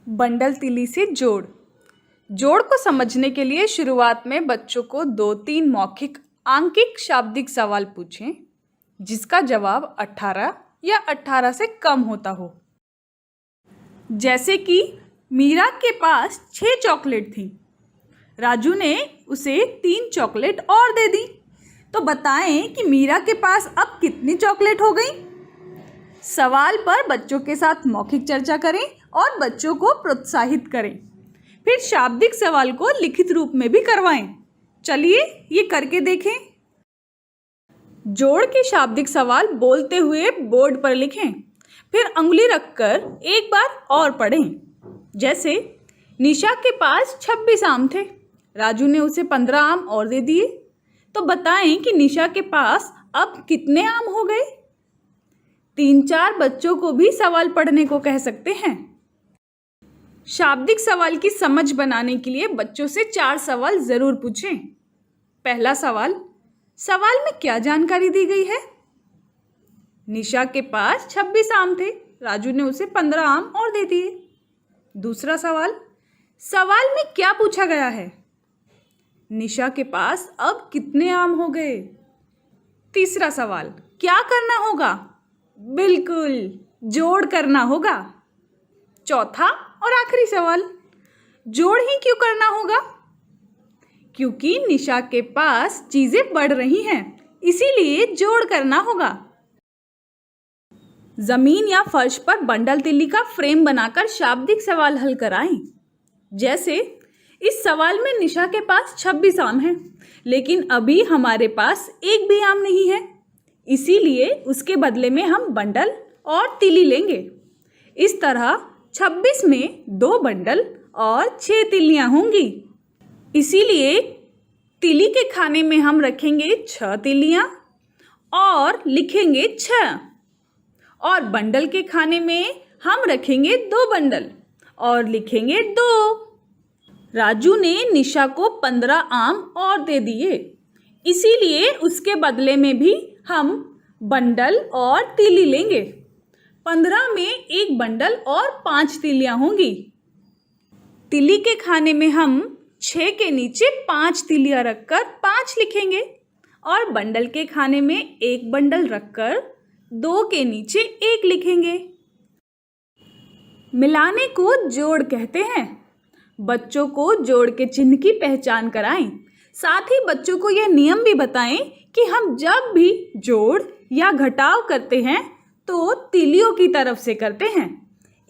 Bundle तिली से जोड़। जोड़ को समझने के लिए शुरुआत में बच्चों को 2-3 मौखिक आंकिक शाब्दिक सवाल पूछें जिसका जवाब 18 या 18 से कम होता हो। जैसे कि मीरा के पास 6 चॉकलेट थी, राजू ने उसे 3 चॉकलेट और दे दी, तो बताएं कि मीरा के पास अब कितनी चॉकलेट हो गई। सवाल पर बच्चों के साथ मौखिक चर्चा करें और बच्चों को प्रोत्साहित करें। फिर शाब्दिक सवाल को लिखित रूप में भी करवाएं। चलिए ये करके देखें। जोड़ के शाब्दिक सवाल बोलते हुए बोर्ड पर लिखें, फिर उंगली रखकर एक बार और पढ़ें। जैसे निशा के पास 26 आम थे, राजू ने उसे 15 आम और दे दिए, तो बताएं कि निशा के पास अब कितने आम हो गए। 3-4 बच्चों को भी सवाल पढ़ने को कह सकते हैं। शाब्दिक सवाल की समझ बनाने के लिए बच्चों से 4 सवाल जरूर पूछें। पहला सवाल, सवाल में क्या जानकारी दी गई है? निशा के पास 26 आम थे, राजू ने उसे 15 आम और दे दिए। दूसरा सवाल, सवाल में क्या पूछा गया है? निशा के पास अब कितने आम हो गए? तीसरा सवाल, क्या करना होगा? बिल्कुल, जोड़ करना होगा। चौथा और आखिरी सवाल, जोड़ ही क्यों करना होगा? क्योंकि निशा के पास चीजें बढ़ रही हैं, इसीलिए जोड़ करना होगा। जमीन या फर्श पर बंडल तिल्ली का फ्रेम बनाकर शाब्दिक सवाल हल कराएं। जैसे इस सवाल में निशा के पास 26 आम हैं, लेकिन अभी हमारे पास एक भी आम नहीं है, इसीलिए उसके बदले में हम बंडल और तिली लेंगे। इस तरह 26 में 2 बंडल और 6 तिल्लियां होंगी। इसीलिए तिली के खाने में हम रखेंगे 6 तिल्लियां और लिखेंगे 6, और बंडल के खाने में हम रखेंगे 2 बंडल और लिखेंगे 2। राजू ने निशा को 15 आम और दे दिए, इसीलिए उसके बदले में भी हम बंडल और तिली लेंगे। 15 में 1 बंडल और 5 तिलियां होंगी। तिली के खाने में हम 6 के नीचे 5 तिलियां रखकर 5 लिखेंगे, और बंडल के खाने में 1 बंडल रखकर 2 के नीचे 1 लिखेंगे। मिलाने को जोड़ कहते हैं। बच्चों को जोड़ के चिन्ह की पहचान कराएं। साथ ही बच्चों को यह नियम भी बताएं कि हम जब भी जोड़ या घटाव करते हैं तो तिलियों की तरफ से करते हैं।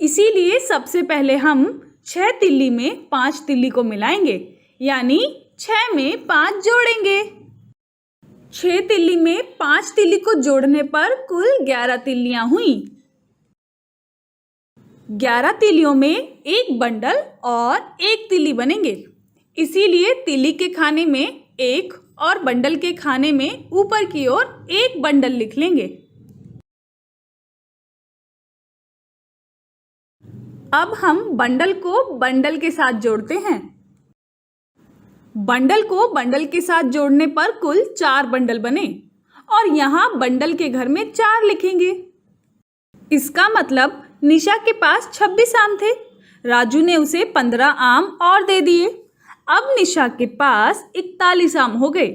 इसीलिए सबसे पहले हम 6 तिल्ली में 5 तिल्ली को मिलाएंगे, यानी 6 में 5 जोड़ेंगे। 6 तिल्ली में 5 तिल्ली को जोड़ने पर कुल 11 तिल्लियां हुई। 11 तिलियों में 1 बंडल और 1 तिल्ली बनेंगे, इसीलिए तिली के खाने में 1 और बंडल के खाने में ऊपर की ओर 1 बंडल लिख लेंगे। अब हम बंडल को बंडल के साथ जोड़ते हैं। बंडल को बंडल के साथ जोड़ने पर कुल 4 बंडल बने, और यहाँ बंडल के घर में 4 लिखेंगे। इसका मतलब निशा के पास 26 आम थे, राजू ने उसे 15 आम और दे दिए। अब निशा के पास 41 आम हो गए।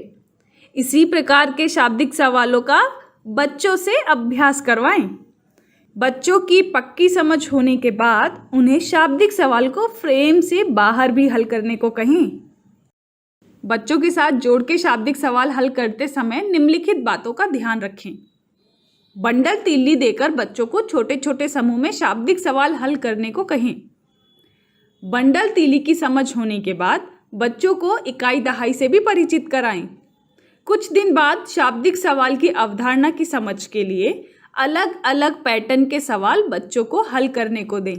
इसी प्रकार के शाब्दिक सवालों का बच्चों से अभ्यास करवाएं। बच्चों की पक्की समझ होने के बाद उन्हें शाब्दिक सवाल को फ्रेम से बाहर भी हल करने को कहें। बच्चों के साथ जोड़ के शाब्दिक सवाल हल करते समय निम्नलिखित बातों का ध्यान रखें। बंडल तिल्ली देकर बच्चों को छोटे छोटे समूह में शाब्दिक सवाल हल करने को कहें। बंडल तिली की समझ होने के बाद बच्चों को इकाई दहाई से भी परिचित कराएं। कुछ दिन बाद शाब्दिक सवाल की अवधारणा की समझ के लिए अलग अलग पैटर्न के सवाल बच्चों को हल करने को दें।